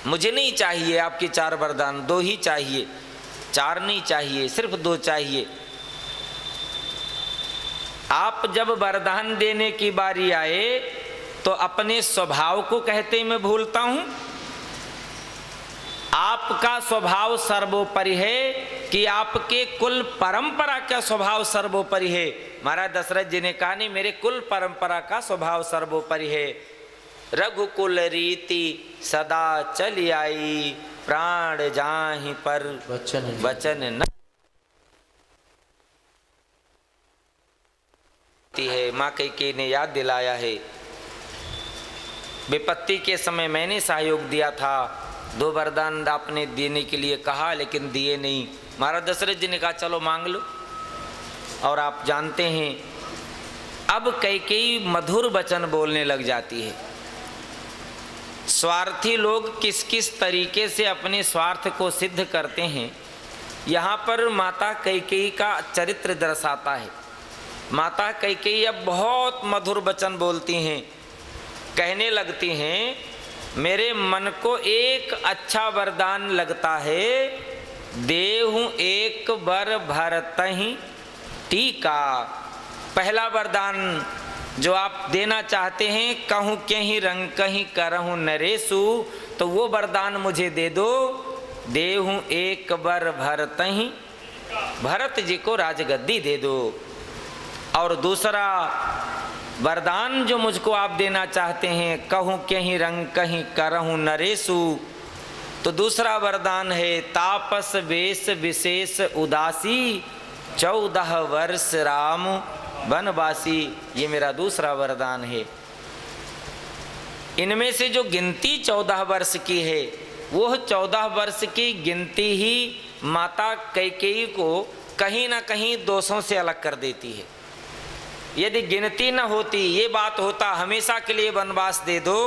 मुझे नहीं चाहिए आपके 4 वरदान, 2 ही चाहिए, 4 नहीं चाहिए, सिर्फ 2 चाहिए। आप जब वरदान देने की बारी आए तो अपने स्वभाव को कहते मैं भूलता हूं। आपका स्वभाव सर्वोपरि है कि आपके कुल परंपरा का स्वभाव सर्वोपरि है। महाराज दशरथ जी ने कहा नहीं, मेरे कुल परंपरा का स्वभाव सर्वोपरि है। रघुकुल रीति सदा चली आई, प्राण जाहि पर वचन न है। माँ कैकेयी ने याद दिलाया है, विपत्ति के समय मैंने सहयोग दिया था, 2 वरदान आपने देने के लिए कहा लेकिन दिए नहीं। महाराज दशरथ जी ने कहा चलो मांग लो। और आप जानते हैं अब कैकेयी मधुर वचन बोलने लग जाती है। स्वार्थी लोग किस किस तरीके से अपने स्वार्थ को सिद्ध करते हैं, यहाँ पर माता कैकेयी का चरित्र दर्शाता है। माता कैकेयी अब बहुत मधुर वचन बोलती हैं, कहने लगती हैं मेरे मन को एक अच्छा वरदान लगता है, देहु एक बर भरतहि टीका। पहला वरदान जो आप देना चाहते हैं, कहूँ कहीं रंग कहीं करहूँ नरेशु, तो वो वरदान मुझे दे दो, देहु एक बर भरतहि, भरत जी को राजगद्दी दे दो। और दूसरा वरदान जो मुझको आप देना चाहते हैं, कहूँ कहीं रंग कहीं करहूँ नरेशु, तो दूसरा वरदान है तापस वेश विशेष उदासी, 14 वर्ष राम वनवासी। ये मेरा दूसरा वरदान है। इनमें से जो गिनती 14 वर्ष की है, वह 14 वर्ष की गिनती ही माता कैकेयी को कहीं ना कहीं दोषों से अलग कर देती है। यदि गिनती न होती, ये बात होता हमेशा के लिए वनवास दे दो,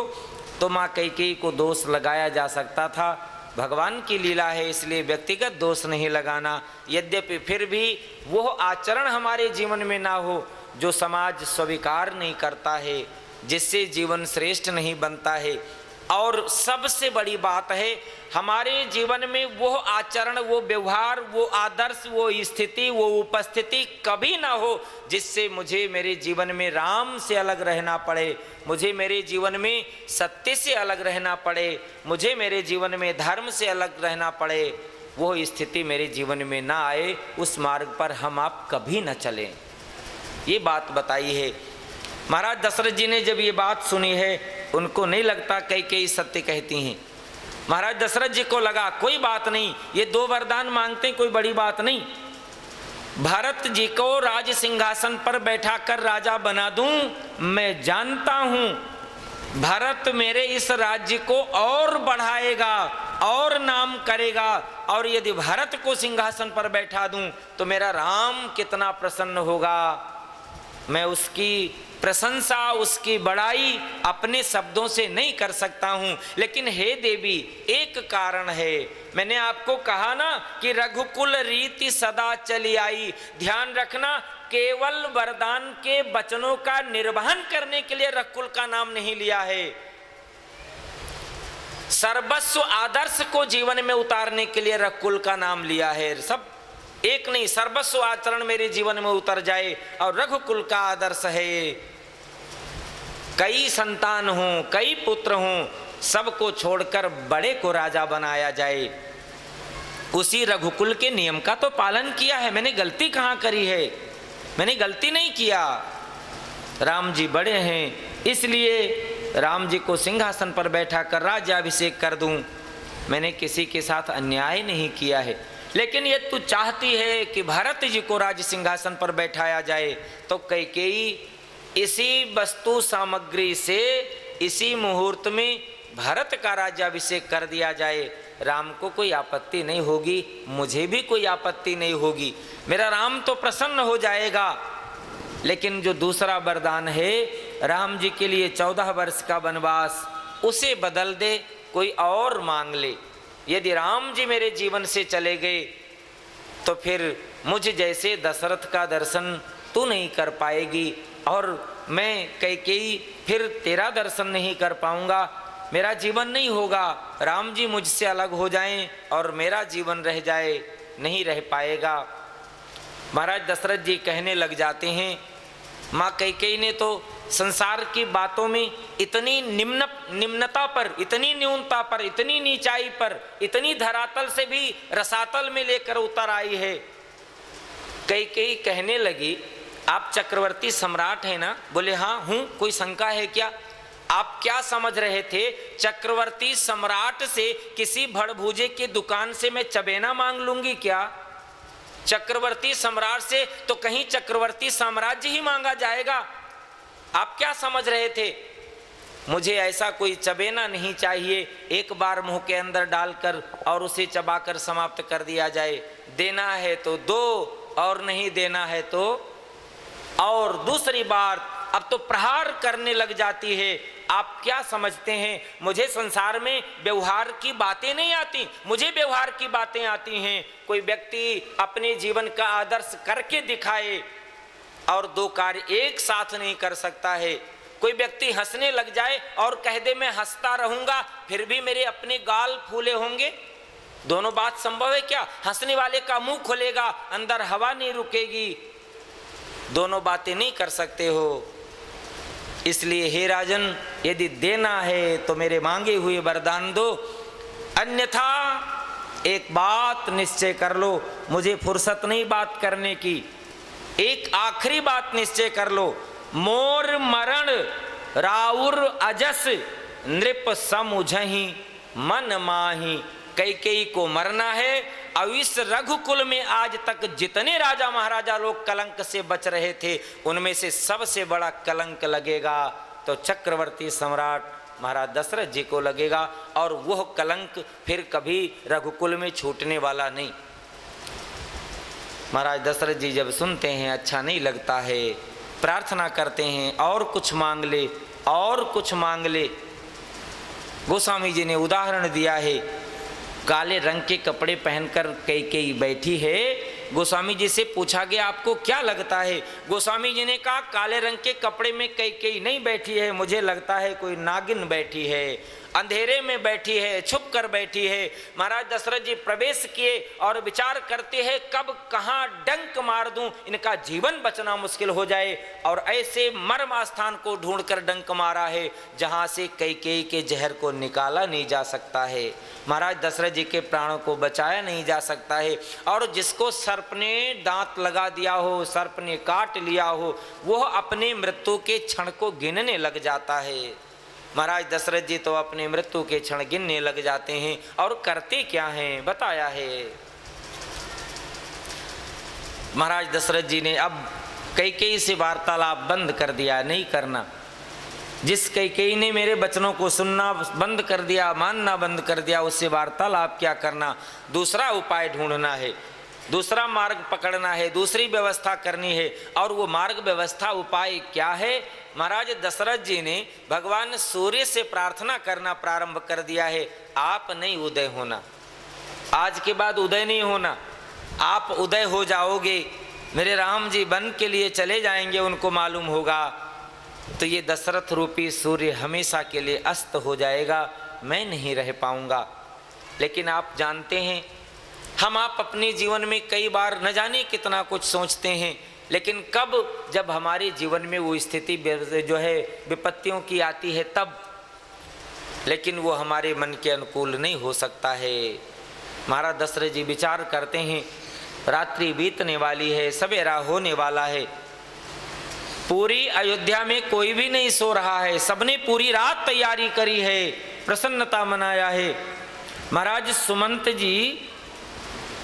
तो माँ कैकेयी को दोष लगाया जा सकता था। भगवान की लीला है, इसलिए व्यक्तिगत दोष नहीं लगाना। यद्यपि फिर भी वो आचरण हमारे जीवन में ना हो जो समाज स्वीकार नहीं करता है, जिससे जीवन श्रेष्ठ नहीं बनता है। और सबसे बड़ी बात है, हमारे जीवन में वो आचरण, वो व्यवहार, वो आदर्श, वो स्थिति, वो उपस्थिति कभी ना हो जिससे मुझे मेरे जीवन में राम से अलग रहना पड़े, मुझे मेरे जीवन में सत्य से अलग रहना पड़े, मुझे मेरे जीवन में धर्म से अलग रहना पड़े। वो स्थिति मेरे जीवन में ना आए, उस मार्ग पर हम आप कभी न चलें। ये बात बताई है। महाराज दशरथ जी ने जब ये बात सुनी है, उनको नहीं लगता कैकेयी सत्य कहती हैं। महाराज दशरथ जी को लगा कोई बात नहीं, ये 2 वरदान मांगते कोई बड़ी बात नहीं, भरत जी को राज सिंहासन पर बैठा कर राजा बना दूं। मैं जानता हूं भरत मेरे इस राज्य को और बढ़ाएगा और नाम करेगा, और यदि भरत को सिंहासन पर बैठा दूं तो मेरा राम कितना प्रसन्न होगा। मैं उसकी प्रशंसा, उसकी बड़ाई अपने शब्दों से नहीं कर सकता हूं। लेकिन हे देवी, एक कारण है। मैंने आपको कहा ना कि रघुकुल रीति सदा चली आई। ध्यान रखना, केवल वरदान के वचनों का निर्वहन करने के लिए रघुकुल का नाम नहीं लिया है, सर्वस्व आदर्श को जीवन में उतारने के लिए रघुकुल का नाम लिया है। सब एक नहीं, सर्वस्व आचरण मेरे जीवन में उतर जाए और रघुकुल का आदर्श है। कई संतान हों, कई पुत्र हों, सबको छोड़कर बड़े को राजा बनाया जाए। उसी रघुकुल के नियम का तो पालन किया है। मैंने गलती कहाँ करी है? मैंने गलती नहीं किया। राम जी बड़े हैं, इसलिए राम जी को सिंहासन पर बैठा कर राज्याभिषेक कर दूं। मैंने किसी के साथ अन्याय नहीं किया है। लेकिन ये तू चाहती है कि भरत जी को राज सिंहासन पर बैठाया जाए, तो कैकेयी इसी वस्तु सामग्री से इसी मुहूर्त में भरत का राज्याभिषेक कर दिया जाए। राम को कोई आपत्ति नहीं होगी, मुझे भी कोई आपत्ति नहीं होगी, मेरा राम तो प्रसन्न हो जाएगा। लेकिन जो दूसरा वरदान है, राम जी के लिए 14 वर्ष का वनवास, उसे बदल दे, कोई और मांग ले। यदि राम जी मेरे जीवन से चले गए तो फिर मुझ जैसे दशरथ का दर्शन तू नहीं कर पाएगी, और मैं कैकेयी फिर तेरा दर्शन नहीं कर पाऊंगा। मेरा जीवन नहीं होगा, राम जी मुझसे अलग हो जाएं और मेरा जीवन रह जाए, नहीं रह पाएगा। महाराज दशरथ जी कहने लग जाते हैं, माँ कैकेयी ने तो संसार की बातों में इतनी निम्नता पर, इतनी न्यूनता पर, इतनी नीचाई पर, इतनी धरातल से भी रसातल में लेकर उतर आई है। कैकेयी कहने लगी, आप चक्रवर्ती सम्राट हैं ना? बोले हाँ हूँ, कोई शंका है क्या? आप क्या समझ रहे थे, चक्रवर्ती सम्राट से किसी भड़भूजे की दुकान से मैं चबेना मांग लूंगी क्या? चक्रवर्ती सम्राट से तो कहीं चक्रवर्ती साम्राज्य ही मांगा जाएगा। आप क्या समझ रहे थे? मुझे ऐसा कोई चबेना नहीं चाहिए, एक बार मुंह के अंदर डालकर और उसे चबाकर समाप्त कर दिया जाए। देना है तो दो और नहीं देना है तो। और दूसरी बार अब तो प्रहार करने लग जाती है। आप क्या समझते हैं मुझे संसार में व्यवहार की बातें नहीं आती? मुझे व्यवहार की बातें आती हैं। कोई व्यक्ति अपने जीवन का आदर्श करके दिखाए और दो कार्य एक साथ नहीं कर सकता है। कोई व्यक्ति हंसने लग जाए और कह दे मैं हंसता रहूंगा फिर भी मेरे अपने गाल फूले होंगे, दोनों बात संभव है क्या? हंसने वाले का मुंह खुलेगा, अंदर हवा नहीं रुकेगी, दोनों बातें नहीं कर सकते हो। इसलिए हे राजन, यदि देना है तो मेरे मांगे हुए वरदान दो, अन्यथा एक बात निश्चय कर लो, मुझे फुर्सत नहीं बात करने की। एक आखिरी बात निश्चय कर लो, मोर मरण राउर अजस नृप समुझहि मन माही। कैकेयी को मरना है। अब इस रघुकुल में आज तक जितने राजा महाराजा लोग कलंक से बच रहे थे उनमें से सबसे बड़ा कलंक लगेगा तो चक्रवर्ती सम्राट महाराज दशरथ जी को लगेगा, और वह कलंक फिर कभी रघुकुल में छूटने वाला नहीं। महाराज दशरथ जी जब सुनते हैं अच्छा नहीं लगता है, प्रार्थना करते हैं और कुछ मांग ले, और कुछ मांग ले। गोस्वामी जी ने उदाहरण दिया है, काले रंग के कपड़े पहनकर कैकेयी बैठी है। गोस्वामी जी से पूछा गया आपको क्या लगता है? गोस्वामी जी ने कहा काले रंग के कपड़े में कैकेयी नहीं बैठी है, मुझे लगता है कोई नागिन बैठी है, अंधेरे में बैठी है, छुप कर बैठी है। महाराज दशरथ जी प्रवेश किए और विचार करते हैं कब कहाँ डंक मार दूं, इनका जीवन बचना मुश्किल हो जाए, और ऐसे मर्म स्थान को ढूंढकर डंक मारा है जहां से कैकेयी के जहर को निकाला नहीं जा सकता है, महाराज दशरथ जी के प्राणों को बचाया नहीं जा सकता है। और जिसको सर्प ने दांत लगा दिया हो, सर्प ने काट लिया हो, वह अपने मृत्यु के क्षण को गिनने लग जाता है। महाराज दशरथ जी तो अपने मृत्यु के क्षण गिनने लग जाते हैं, और करते क्या हैं बताया है। महाराज दशरथ जी ने अब कैकेयी से वार्तालाप बंद कर दिया, नहीं करना। जिस कैकेयी ने मेरे वचनों को सुनना बंद कर दिया, मानना बंद कर दिया, उससे वार्तालाप क्या करना, दूसरा उपाय ढूंढना है, दूसरा मार्ग पकड़ना है, दूसरी व्यवस्था करनी है। और वो मार्ग व्यवस्था उपाय क्या है? महाराज दशरथ जी ने भगवान सूर्य से प्रार्थना करना प्रारंभ कर दिया है, आप नहीं उदय होना, आज के बाद उदय नहीं होना, आप उदय हो जाओगे, मेरे राम जी वन के लिए चले जाएंगे, उनको मालूम होगा, तो ये दशरथ रूपी सूर्य हमेशा के लिए अस्त हो जाएगा, मैं नहीं रह पाऊंगा। लेकिन आप जानते हैं हम आप अपने जीवन में कई बार न जाने कितना कुछ सोचते हैं, लेकिन कब जब हमारे जीवन में वो स्थिति जो है विपत्तियों की आती है तब, लेकिन वो हमारे मन के अनुकूल नहीं हो सकता है। महाराज दशरथ जी विचार करते हैं, रात्रि बीतने वाली है, सवेरा होने वाला है, पूरी अयोध्या में कोई भी नहीं सो रहा है, सबने पूरी रात तैयारी करी है, प्रसन्नता मनाया है। महाराज सुमंत जी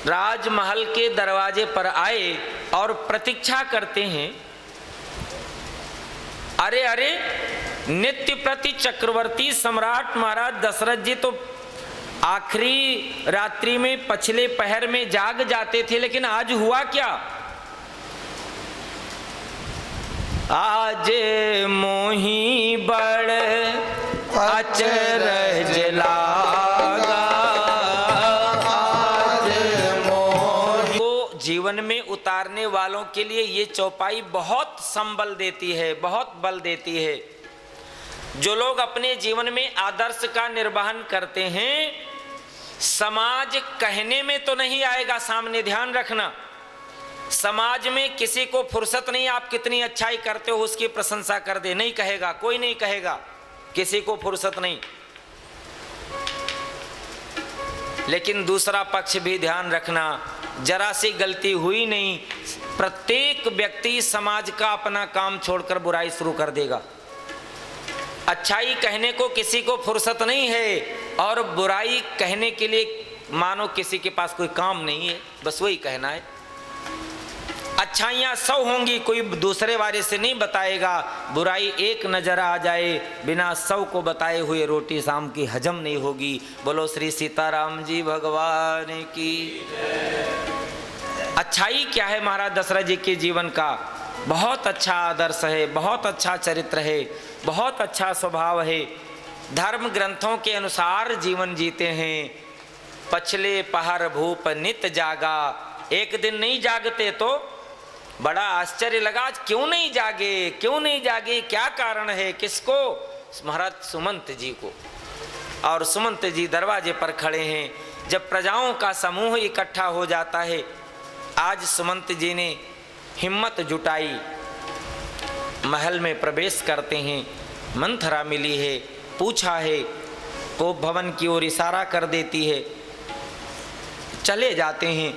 राजमहल के दरवाजे पर आए और प्रतीक्षा करते हैं। अरे अरे, नित्य प्रति चक्रवर्ती सम्राट महाराज दशरथ जी तो आखिरी रात्रि में पछले पहर में जाग जाते थे, लेकिन आज हुआ क्या? आज मोही बड़ अचरज लागा, जीवन में उतारने वालों के लिए ये चौपाई बहुत संबल देती है, बहुत बल देती है। जो लोग अपने जीवन में आदर्श का निर्वहन करते हैं, समाज कहने में तो नहीं आएगा, सामने ध्यान रखना, समाज में किसी को फुर्सत नहीं आप कितनी अच्छाई करते हो उसकी प्रशंसा कर दे, नहीं कहेगा, कोई नहीं कहेगा, किसी को फुर्सत नहीं। लेकिन दूसरा पक्ष भी ध्यान रखना, जरा सी गलती हुई नहीं, प्रत्येक व्यक्ति समाज का अपना काम छोड़कर बुराई शुरू कर देगा। अच्छाई कहने को किसी को फुर्सत नहीं है और बुराई कहने के लिए मानो किसी के पास कोई काम नहीं है, बस वही कहना है। अच्छाइयाँ 100 होंगी, कोई दूसरे बारे से नहीं बताएगा, बुराई एक नजर आ जाए, बिना 100 को बताए हुए रोटी शाम की हजम नहीं होगी। बोलो श्री सीताराम जी भगवान की। अच्छाई क्या है महाराज दशरथ जी के जीवन का? बहुत अच्छा आदर्श है, बहुत अच्छा चरित्र है, बहुत अच्छा स्वभाव है, धर्म ग्रंथों के अनुसार जीवन जीते हैं। पछले पहर भूप नित जागा, एक दिन नहीं जागते तो बड़ा आश्चर्य लगा, क्यों नहीं जागे, क्यों नहीं जागे, क्या कारण है, किसको? महाराज सुमंत जी को। और सुमंत जी दरवाजे पर खड़े हैं, जब प्रजाओं का समूह इकट्ठा हो जाता है। आज सुमंत जी ने हिम्मत जुटाई, महल में प्रवेश करते हैं, मंथरा मिली है, पूछा है, कोप भवन की ओर इशारा कर देती है, चले जाते हैं।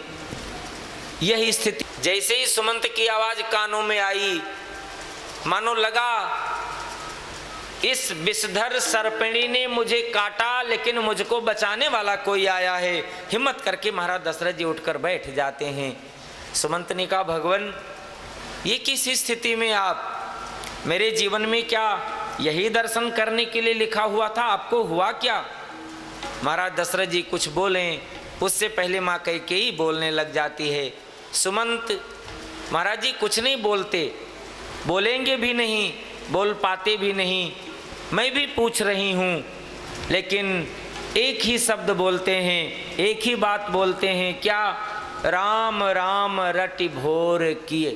यही स्थिति, जैसे ही सुमंत की आवाज कानों में आई, मानो लगा इस विषधर सर्पिणी ने मुझे काटा लेकिन मुझको बचाने वाला कोई आया है। हिम्मत करके महाराज दशरथ जी उठकर बैठ जाते हैं। सुमंत ने कहा, भगवान ये किस स्थिति में आप? मेरे जीवन में क्या यही दर्शन करने के लिए लिखा हुआ था, आपको हुआ क्या? महाराज दशरथ जी कुछ बोलें उससे पहले माँ कैकेयी बोलने लग जाती है। सुमंत महाराज जी कुछ नहीं बोलते, बोलेंगे भी नहीं, बोल पाते भी नहीं, मैं भी पूछ रही हूँ, लेकिन एक ही शब्द बोलते हैं, एक ही बात बोलते हैं, क्या? राम राम रटि भोर किए।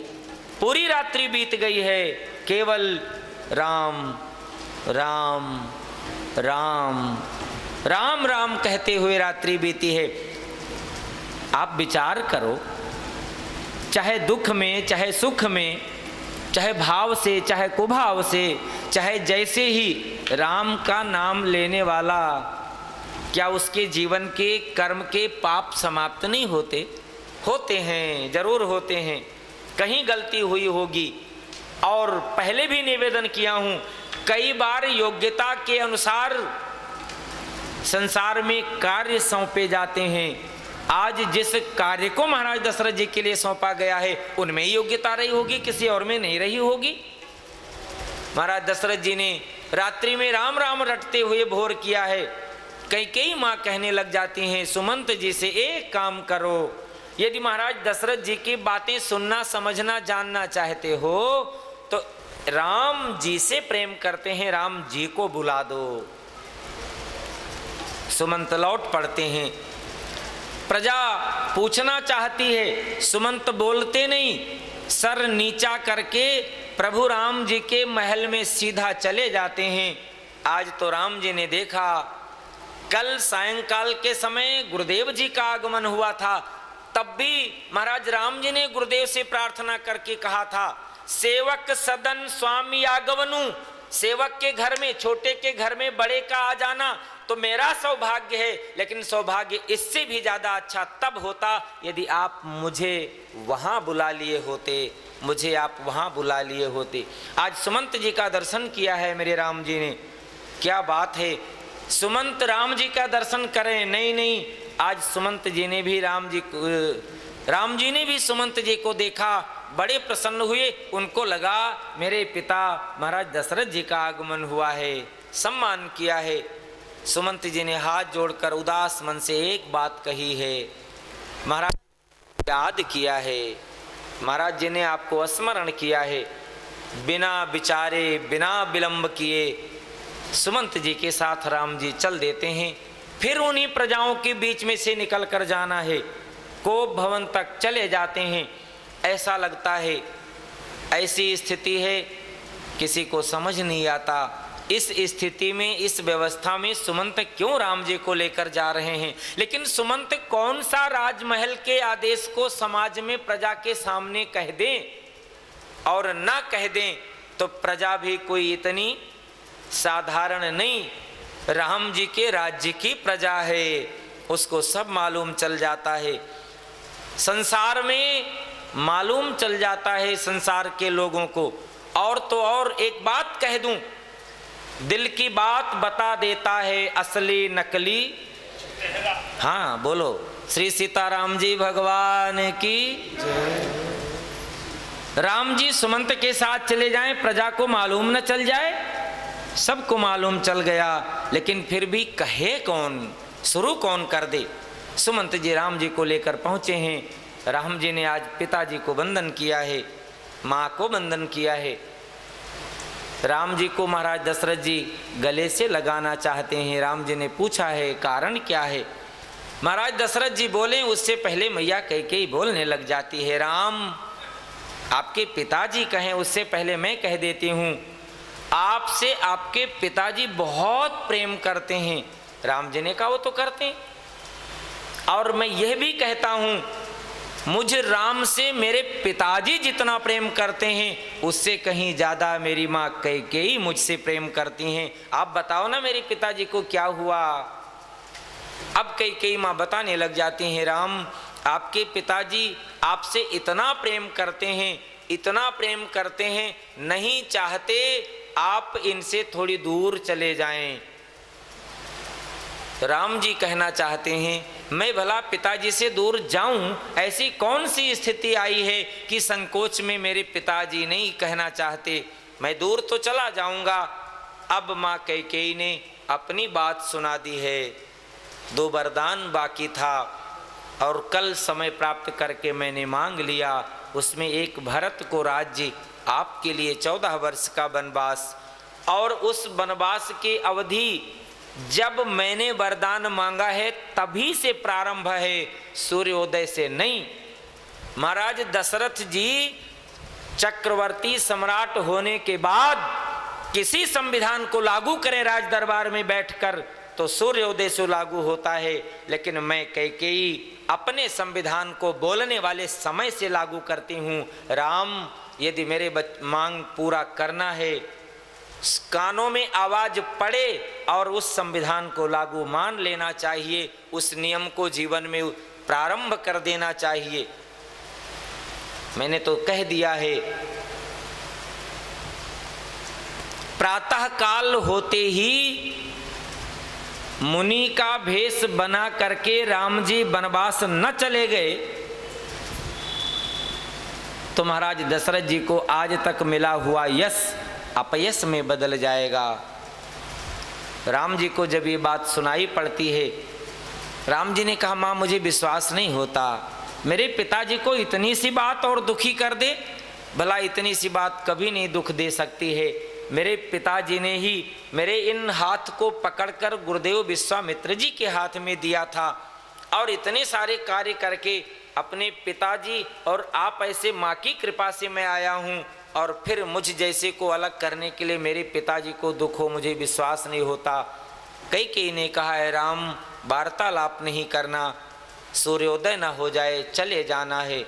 पूरी रात्रि बीत गई है, केवल राम राम राम राम राम कहते हुए रात्रि बीती है। आप विचार करो, चाहे दुख में, चाहे सुख में, चाहे भाव से, चाहे कुभाव से, चाहे जैसे ही राम का नाम लेने वाला, क्या उसके जीवन के कर्म के पाप समाप्त नहीं होते? होते हैं, जरूर होते हैं। कहीं गलती हुई होगी, और पहले भी निवेदन किया हूँ, कई बार योग्यता के अनुसार संसार में कार्य सौंपे जाते हैं। आज जिस कार्य को महाराज दशरथ जी के लिए सौंपा गया है उनमें योग्यता रही होगी, किसी और में नहीं रही होगी। महाराज दशरथ जी ने रात्रि में राम राम रटते हुए भोर किया है। कई माँ कहने लग जाती हैं, सुमंत जी से एक काम करो, यदि महाराज दशरथ जी की बातें सुनना, समझना, जानना चाहते हो तो राम जी से प्रेम करते हैं, राम जी को बुला दो। सुमंत लौट पड़ते हैं। प्रजा पूछना चाहती है, सुमंत बोलते नहीं, सर नीचा करके प्रभु राम जी के महल में सीधा चले जाते हैं। आज तो राम जी ने देखा, कल सायंकाल के समय गुरुदेव जी का आगमन हुआ था, तब भी महाराज राम जी ने गुरुदेव से प्रार्थना करके कहा था, सेवक सदन स्वामी आगमनु। सेवक के घर में, छोटे के घर में बड़े का आ जाना तो मेरा सौभाग्य है, लेकिन सौभाग्य इससे भी ज्यादा अच्छा तब होता यदि आप मुझे वहां बुला लिए होते, मुझे आप वहां बुला लिए होते। आज सुमंत जी का दर्शन किया है मेरे राम जी ने, क्या बात है। सुमंत राम जी का दर्शन करें, नहीं नहीं, आज सुमंत जी ने भी राम जी ने भी सुमंत जी को देखा, बड़े प्रसन्न हुए। उनको लगा मेरे पिता महाराज दशरथ जी का आगमन हुआ है, सम्मान किया है। सुमंत जी ने हाथ जोड़कर उदास मन से एक बात कही है, महाराज याद किया है, महाराज जी ने आपको स्मरण किया है। बिना विचारे, बिना विलंब किए सुमंत जी के साथ राम जी चल देते हैं। फिर उन्हीं प्रजाओं के बीच में से निकल कर जाना है, कोप भवन तक चले जाते हैं। ऐसा लगता है, ऐसी स्थिति है किसी को समझ नहीं आता, इस स्थिति में, इस व्यवस्था में सुमंत क्यों राम जी को लेकर जा रहे हैं? लेकिन सुमंत कौन सा राजमहल के आदेश को समाज में प्रजा के सामने कह दें, और ना कह दें तो प्रजा भी कोई इतनी साधारण नहीं, राम जी के राज्य की प्रजा है, उसको सब मालूम चल जाता है। संसार में मालूम चल जाता है संसार के लोगों को। और तो और एक बात कह दूं, दिल की बात बता देता है असली नकली। हाँ बोलो, श्री सीताराम जी भगवान की जय। राम जी सुमंत के साथ चले जाएं, प्रजा को मालूम न चल जाए? सबको मालूम चल गया, लेकिन फिर भी कहे कौन, शुरू कौन कर दे? सुमंत जी राम जी को लेकर पहुंचे हैं। राम जी ने आज पिताजी को वंदन किया है, माँ को वंदन किया है। राम जी को महाराज दशरथ जी गले से लगाना चाहते हैं। राम जी ने पूछा है कारण क्या है? महाराज दशरथ जी बोले उससे पहले मैया कैकेयी बोलने लग जाती है, राम आपके पिताजी कहें उससे पहले मैं कह देती हूँ, आपसे आपके पिताजी बहुत प्रेम करते हैं। राम जी ने कहा वो तो करते हैं, और मैं यह भी कहता हूँ मुझ राम से मेरे पिताजी जितना प्रेम करते हैं उससे कहीं ज़्यादा मेरी माँ कैकेयी मुझसे प्रेम करती हैं। आप बताओ ना मेरे पिताजी को क्या हुआ? अब कैकेयी माँ बताने लग जाती हैं, राम आपके पिताजी आपसे इतना प्रेम करते हैं, इतना प्रेम करते हैं, नहीं चाहते आप इनसे थोड़ी दूर चले जाएं। राम जी कहना चाहते हैं मैं भला पिताजी से दूर जाऊं? ऐसी कौन सी स्थिति आई है कि संकोच में मेरे पिताजी नहीं कहना चाहते? मैं दूर तो चला जाऊंगा। अब माँ कैकेयी ने अपनी बात सुना दी है। 2 वरदान बाकी था और कल समय प्राप्त करके मैंने मांग लिया। उसमें एक भरत को राज्य, आपके लिए 14 वर्ष का वनवास, और उस वनवास की अवधि जब मैंने वरदान मांगा है तभी से प्रारंभ है, सूर्योदय से नहीं। महाराज दशरथ जी चक्रवर्ती सम्राट होने के बाद किसी संविधान को लागू करें राज दरबार में बैठकर तो सूर्योदय से लागू होता है, लेकिन मैं कैकेयी अपने संविधान को बोलने वाले समय से लागू करती हूँ। राम यदि मेरे मांग पूरा करना है, कानों में आवाज पड़े और उस संविधान को लागू मान लेना चाहिए, उस नियम को जीवन में प्रारंभ कर देना चाहिए। मैंने तो कह दिया है, प्रातः काल होते ही मुनि का भेष बना करके राम जी वनवास न चले गए तो महाराज दशरथ जी को आज तक मिला हुआ यश अपयश में बदल जाएगा। राम जी को जब ये बात सुनाई पड़ती है, राम जी ने कहा माँ मुझे विश्वास नहीं होता, मेरे पिताजी को इतनी सी बात और दुखी कर दे? भला इतनी सी बात कभी नहीं दुख दे सकती है। मेरे पिताजी ने ही मेरे इन हाथ को पकड़कर गुरुदेव विश्वामित्र जी के हाथ में दिया था, और इतने सारे कार्य करके अपने पिताजी और आप ऐसे माँ की कृपा से मैं आया हूँ, और फिर मुझ जैसे को अलग करने के लिए मेरे पिताजी को दुख हो, मुझे विश्वास नहीं होता। कैकेयी ने कहा है राम वार्तालाप नहीं करना, सूर्योदय ना हो जाए चले जाना है।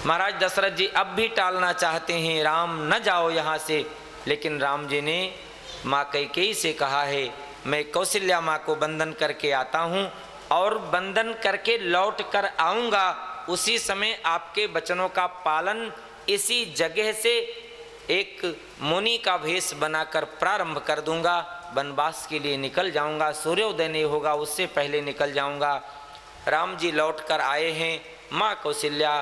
महाराज दशरथ जी अब भी टालना चाहते हैं, राम न जाओ यहाँ से, लेकिन राम जी ने माँ कैकेयी से कहा है मैं कौशल्या माँ को बंधन करके आता हूँ और बंधन करके लौट कर आऊँगा, उसी समय आपके वचनों का पालन इसी जगह से एक मुनि का भेष बनाकर प्रारंभ कर दूंगा, वनवास के लिए निकल जाऊंगा, सूर्योदय नहीं होगा उससे पहले निकल जाऊंगा। राम जी लौट कर आए हैं माँ कौशल्या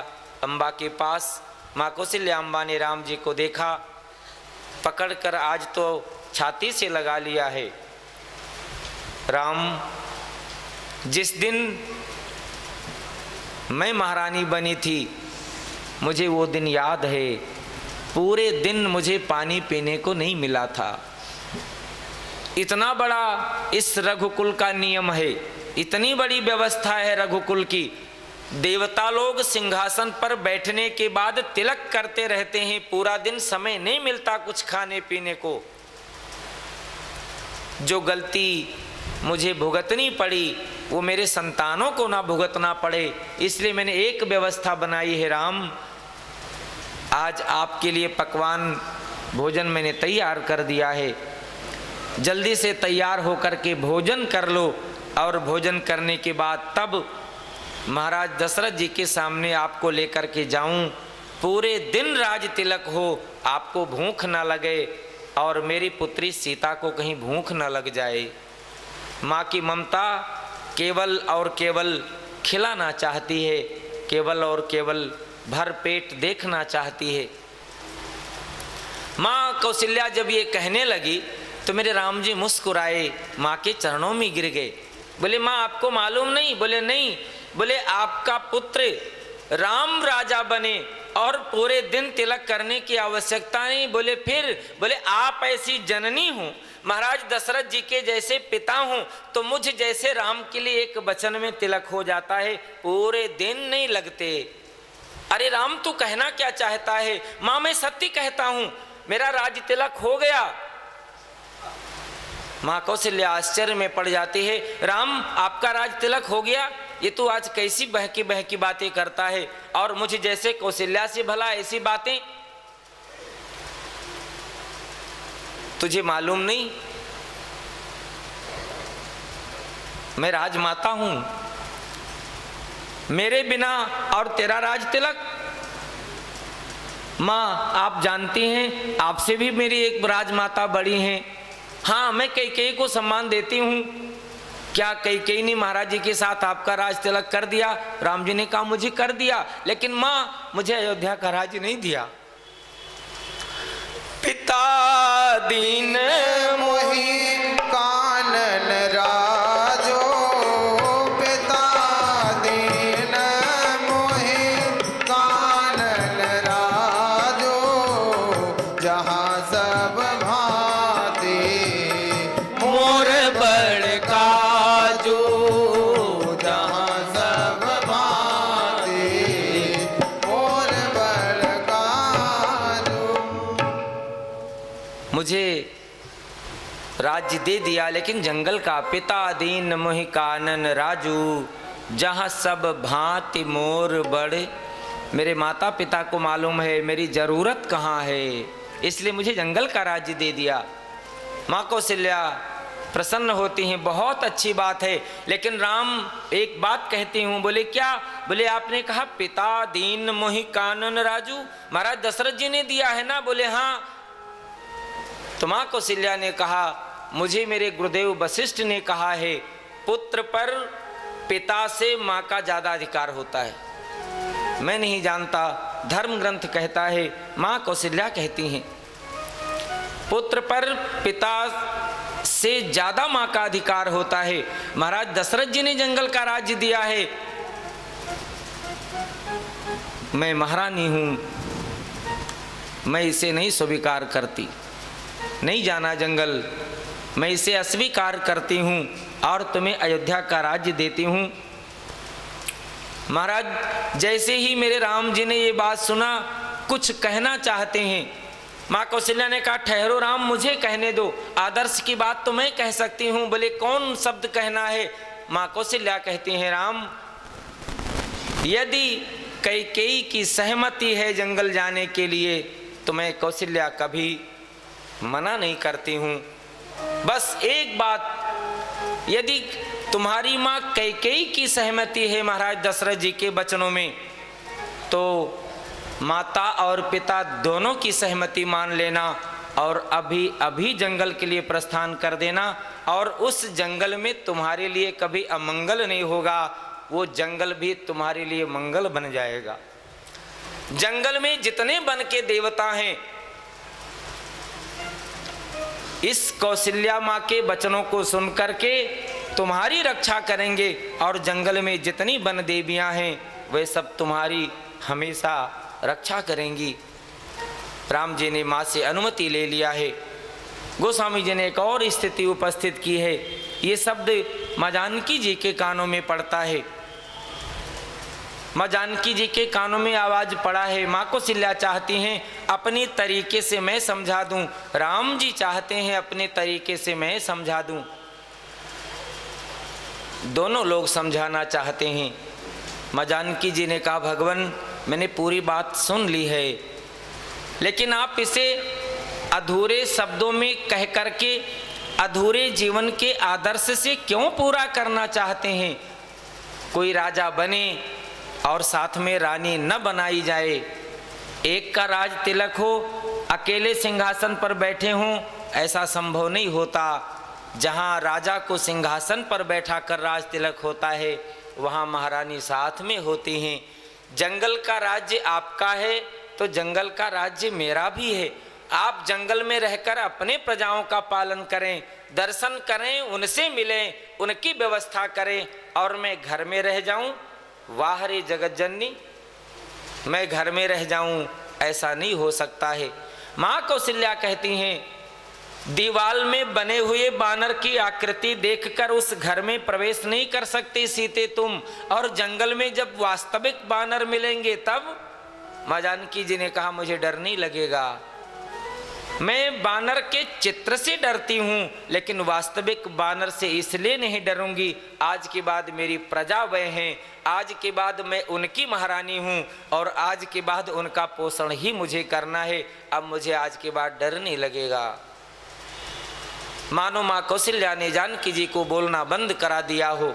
अम्बा के पास। माँ कौशल्या अम्बा ने राम जी को देखा, पकड़कर आज तो छाती से लगा लिया है। राम जिस दिन मैं महारानी बनी थी मुझे वो दिन याद है, पूरे दिन मुझे पानी पीने को नहीं मिला था। इतना बड़ा इस रघुकुल का नियम है, इतनी बड़ी व्यवस्था है रघुकुल की। देवता लोग सिंहासन पर बैठने के बाद तिलक करते रहते हैं, पूरा दिन समय नहीं मिलता कुछ खाने पीने को। जो गलती मुझे भुगतनी पड़ी वो मेरे संतानों को ना भुगतना पड़े, इसलिए मैंने एक व्यवस्था बनाई है राम। आज आपके लिए पकवान भोजन मैंने तैयार कर दिया है, जल्दी से तैयार होकर के भोजन कर लो, और भोजन करने के बाद तब महाराज दशरथ जी के सामने आपको लेकर के जाऊं। पूरे दिन राज तिलक हो, आपको भूख ना लगे और मेरी पुत्री सीता को कहीं भूख ना लग जाए। माँ की ममता केवल और केवल खिलाना चाहती है, केवल और केवल भर पेट देखना चाहती है। माँ कौशल्या जब ये कहने लगी तो मेरे राम जी मुस्कुराए, माँ के चरणों में गिर गए। बोले माँ आपको मालूम नहीं? बोले नहीं। बोले आपका पुत्र राम राजा बने और पूरे दिन तिलक करने की आवश्यकता नहीं। बोले फिर? बोले आप ऐसी जननी हो, महाराज दशरथ जी के जैसे पिता हूं, तो मुझ जैसे राम के लिए एक वचन में तिलक हो जाता है, पूरे दिन नहीं लगते। अरे राम तू कहना क्या चाहता है? माँ मैं सत्य कहता हूं, मेरा राज तिलक हो गया। माँ कौशल्या आश्चर्य में पड़ जाती है, राम आपका राज तिलक हो गया? ये तू आज कैसी बहकी बहकी बातें करता है, और मुझे जैसे कौशल्या से भला ऐसी बातें? तुझे मालूम नहीं मैं राजमाता हूं, मेरे बिना और तेरा राज तिलक? माँ आप जानती हैं आपसे भी मेरी एक राजमाता बड़ी हैं। हाँ मैं कैकेयी को सम्मान देती हूँ। क्या कैकेयी ने महाराज जी के साथ आपका राज तिलक कर दिया? राम जी ने कहा मुझे कर दिया, लेकिन माँ मुझे अयोध्या का राज नहीं दिया। पिता दीन मोहि कानन राजो, पिता दीन मोहि कानन राजो, जहाँ सब भांति मोर बड़ काजो, जहाँ सब भांति मोर बड़ काजो। मुझे राज्य दे दिया, लेकिन जंगल का पिता दीन मोहि कानन राजू, जहाँ सब भांति मोर बड़े। मेरे माता पिता को मालूम है मेरी जरूरत कहाँ है, इसलिए मुझे जंगल का राज्य दे दिया। माँ कौशल्या प्रसन्न होती हैं, बहुत अच्छी बात है, लेकिन राम एक बात कहती हूँ। बोले क्या? बोले आपने कहा पिता दीन मोहि कानन राजू, महाराज दशरथ जी ने दिया है ना? बोले हाँ। तो माँ कौशल्या ने कहा मुझे मेरे गुरुदेव वशिष्ठ ने कहा है पुत्र पर पिता से माँ का ज्यादा अधिकार होता है। मैं नहीं जानता, धर्म ग्रंथ कहता है, माँ कौशल्या कहती हैं पुत्र पर पिता से ज्यादा माँ का अधिकार होता है। महाराज दशरथ जी ने जंगल का राज्य दिया है, मैं महारानी हूं, मैं इसे नहीं स्वीकार करती। नहीं जाना जंगल, मैं इसे अस्वीकार करती हूँ और तुम्हें अयोध्या का राज्य देती हूँ। महाराज जैसे ही मेरे राम जी ने ये बात सुना कुछ कहना चाहते हैं। माँ कौशल्या ने कहा ठहरो राम, मुझे कहने दो, आदर्श की बात तो मैं कह सकती हूँ। बोले कौन शब्द कहना है? माँ कौशल्या कहती हैं राम यदि कैकेयी की सहमति है जंगल जाने के लिए तो मैं कौशल्या कभी मना नहीं करती हूँ। बस एक बात, यदि तुम्हारी माँ कैकेयी की सहमति है महाराज दशरथ जी के वचनों में, तो माता और पिता दोनों की सहमति मान लेना और अभी अभी जंगल के लिए प्रस्थान कर देना, और उस जंगल में तुम्हारे लिए कभी अमंगल नहीं होगा, वो जंगल भी तुम्हारे लिए मंगल बन जाएगा। जंगल में जितने वन के देवता हैं इस कौशल्या माँ के वचनों को सुनकर के तुम्हारी रक्षा करेंगे, और जंगल में जितनी वन देवियां हैं वे सब तुम्हारी हमेशा रक्षा करेंगी। राम जी ने माँ से अनुमति ले लिया है। गोस्वामी जी ने एक और स्थिति उपस्थित की है, ये शब्द माँ जानकी जी के कानों में पड़ता है। माँ जानकी जी के कानों में आवाज पड़ा है। माँ कौशल्या चाहती हैं अपनी तरीके से मैं समझा दूं, राम जी चाहते हैं अपने तरीके से मैं समझा दूं। दोनों लोग समझाना चाहते हैं। माँ जानकी जी ने कहा भगवान मैंने पूरी बात सुन ली है, लेकिन आप इसे अधूरे शब्दों में कह करके अधूरे जीवन के आदर्श से क्यों पूरा करना चाहते हैं। कोई राजा बने और साथ में रानी न बनाई जाए। एक का राज तिलक हो, अकेले सिंहासन पर बैठे हों, ऐसा संभव नहीं होता। जहाँ राजा को सिंहासन पर बैठा कर राज तिलक होता है, वहाँ महारानी साथ में होती हैं। जंगल का राज्य आपका है तो जंगल का राज्य मेरा भी है। आप जंगल में रहकर अपने प्रजाओं का पालन करें, दर्शन करें, उनसे मिलें, उनकी व्यवस्था करें, और मैं घर में रह जाऊं, वाह रे जगत जननी, मैं घर में रह जाऊं, ऐसा नहीं हो सकता है। माँ कौशल्या कहती हैं दीवाल में बने हुए बानर की आकृति देखकर उस घर में प्रवेश नहीं कर सकते सीते तुम, और जंगल में जब वास्तविक बानर मिलेंगे तब। माँ जानकी जी ने कहा मुझे डर नहीं लगेगा, मैं बानर के चित्र से डरती हूँ, लेकिन वास्तविक बानर से इसलिए नहीं डरूंगी, आज के बाद मेरी प्रजा वह हैं, आज के बाद मैं उनकी महारानी हूँ, और आज के बाद उनका पोषण ही मुझे करना है। अब मुझे आज के बाद डर नहीं लगेगा। मानो माँ कौशल्या ने जानकी जी को बोलना बंद करा दिया हो।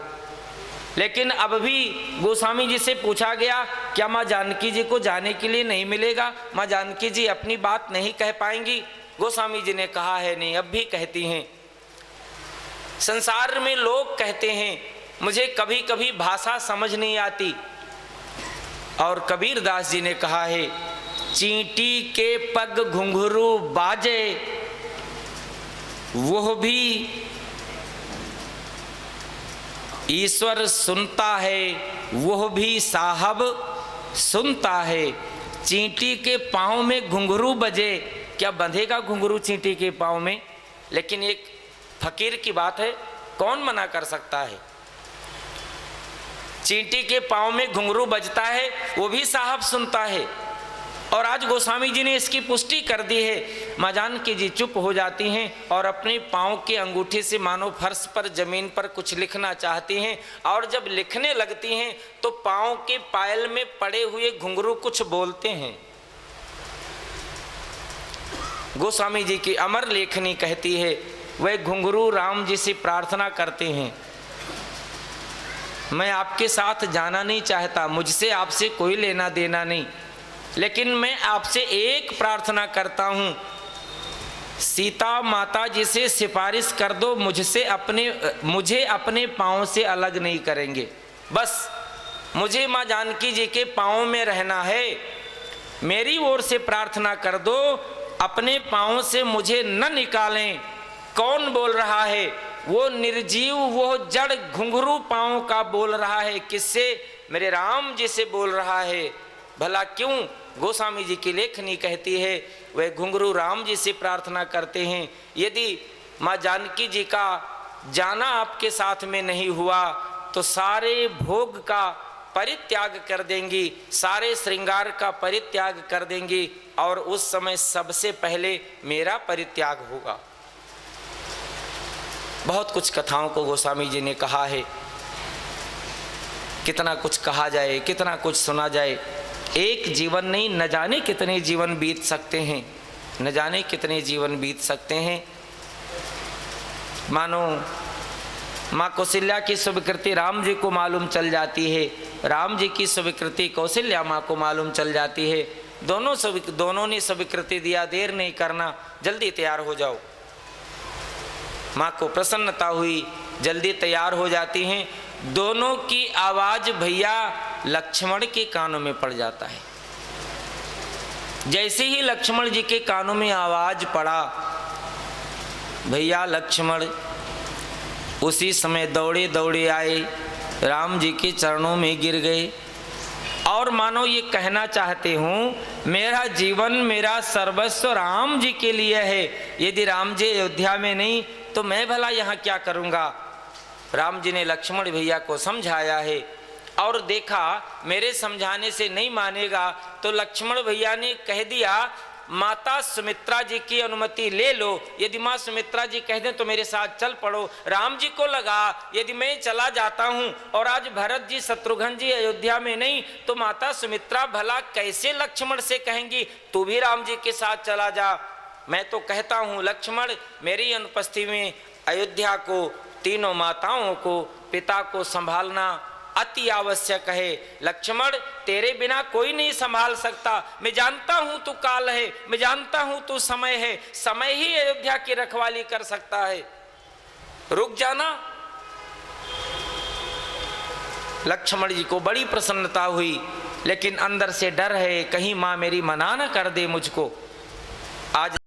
लेकिन अब भी गोस्वामी जी से पूछा गया क्या माँ जानकी जी को जाने के लिए नहीं मिलेगा, माँ जानकी जी अपनी बात नहीं कह पाएंगी। गोस्वामी जी ने कहा है नहीं, अब भी कहती हैं। संसार में लोग कहते हैं मुझे कभी कभी भाषा समझ नहीं आती, और कबीर दास जी ने कहा है चींटी के पग घुंघरू बाजे वो भी ईश्वर सुनता है, वह भी साहब सुनता है। चींटी के पाँव में घुंघरू बजे, क्या बंधेगा घुंघरू चींटी के पाँव में? लेकिन एक फकीर की बात है, कौन मना कर सकता है। चींटी के पाँव में घुंघरू बजता है, वो भी साहब सुनता है। और आज गोस्वामी जी ने इसकी पुष्टि कर दी है। माँ जानकी जी चुप हो जाती हैं और अपने पाँव के अंगूठे से मानो फर्श पर जमीन पर कुछ लिखना चाहती हैं, और जब लिखने लगती हैं तो पाँव के पायल में पड़े हुए घुंघरू कुछ बोलते हैं। गोस्वामी जी की अमर लेखनी कहती है वह घुंघरू राम जी से प्रार्थना करते हैं, मैं आपके साथ जाना नहीं चाहता, मुझसे आपसे कोई लेना देना नहीं, लेकिन मैं आपसे एक प्रार्थना करता हूँ, सीता माता जी से सिफारिश कर दो, मुझे अपने पाँव से अलग नहीं करेंगे। बस मुझे माँ जानकी जी के पाँव में रहना है, मेरी ओर से प्रार्थना कर दो, अपने पाँव से मुझे न निकालें। कौन बोल रहा है? वो निर्जीव, वो जड़ घुंघरू पाँव का बोल रहा है। किससे? मेरे राम जी से बोल रहा है। भला क्यों? गोस्वामी जी की लेखनी कहती है वह घुंघरू राम जी से प्रार्थना करते हैं, यदि माँ जानकी जी का जाना आपके साथ में नहीं हुआ तो सारे भोग का परित्याग कर देंगी, सारे श्रृंगार का परित्याग कर देंगी, और उस समय सबसे पहले मेरा परित्याग होगा। बहुत कुछ कथाओं को गोस्वामी जी ने कहा है, कितना कुछ कहा जाए, कितना कुछ सुना जाए। एक जीवन नहीं, न जाने कितने जीवन बीत सकते हैं, न जाने कितने जीवन बीत सकते हैं। मानो माँ कौशल्या की स्वीकृति राम जी को मालूम चल जाती है, राम जी की स्वीकृति कौशल्या माँ को मालूम चल जाती है। दोनों ने स्वीकृति दिया, देर नहीं करना, जल्दी तैयार हो जाओ। माँ को प्रसन्नता हुई, जल्दी तैयार हो जाती हैं। दोनों की आवाज भैया लक्ष्मण के कानों में पड़ जाता है। जैसे ही लक्ष्मण जी के कानों में आवाज पड़ा, भैया लक्ष्मण उसी समय दौड़े दौड़े आए, राम जी के चरणों में गिर गए, और मानो ये कहना चाहते हूँ मेरा जीवन, मेरा सर्वस्व राम जी के लिए है। यदि राम जी अयोध्या में नहीं तो मैं भला यहाँ क्या करूँगा। राम जी ने लक्ष्मण भैया को समझाया है, और देखा मेरे समझाने से नहीं मानेगा, तो लक्ष्मण भैया ने कह दिया माता सुमित्रा जी की अनुमति ले लो, यदि माँ सुमित्रा जी कह दें तो मेरे साथ चल पड़ो। राम जी को लगा यदि मैं चला जाता हूँ और आज भरत जी शत्रुघ्न जी अयोध्या में नहीं, तो माता सुमित्रा भला कैसे लक्ष्मण से कहेंगी तू भी राम जी के साथ चला जा। मैं तो कहता हूँ लक्ष्मण मेरी अनुपस्थिति में अयोध्या को, तीनों माताओं को, पिता को संभालना अति आवश्यक है। लक्ष्मण तेरे बिना कोई नहीं संभाल सकता। मैं जानता हूं तू काल है, मैं जानता हूं तू समय है, समय ही अयोध्या की रखवाली कर सकता है, रुक जाना। लक्ष्मण जी को बड़ी प्रसन्नता हुई, लेकिन अंदर से डर है कहीं मां मेरी मना न कर दे मुझको। आज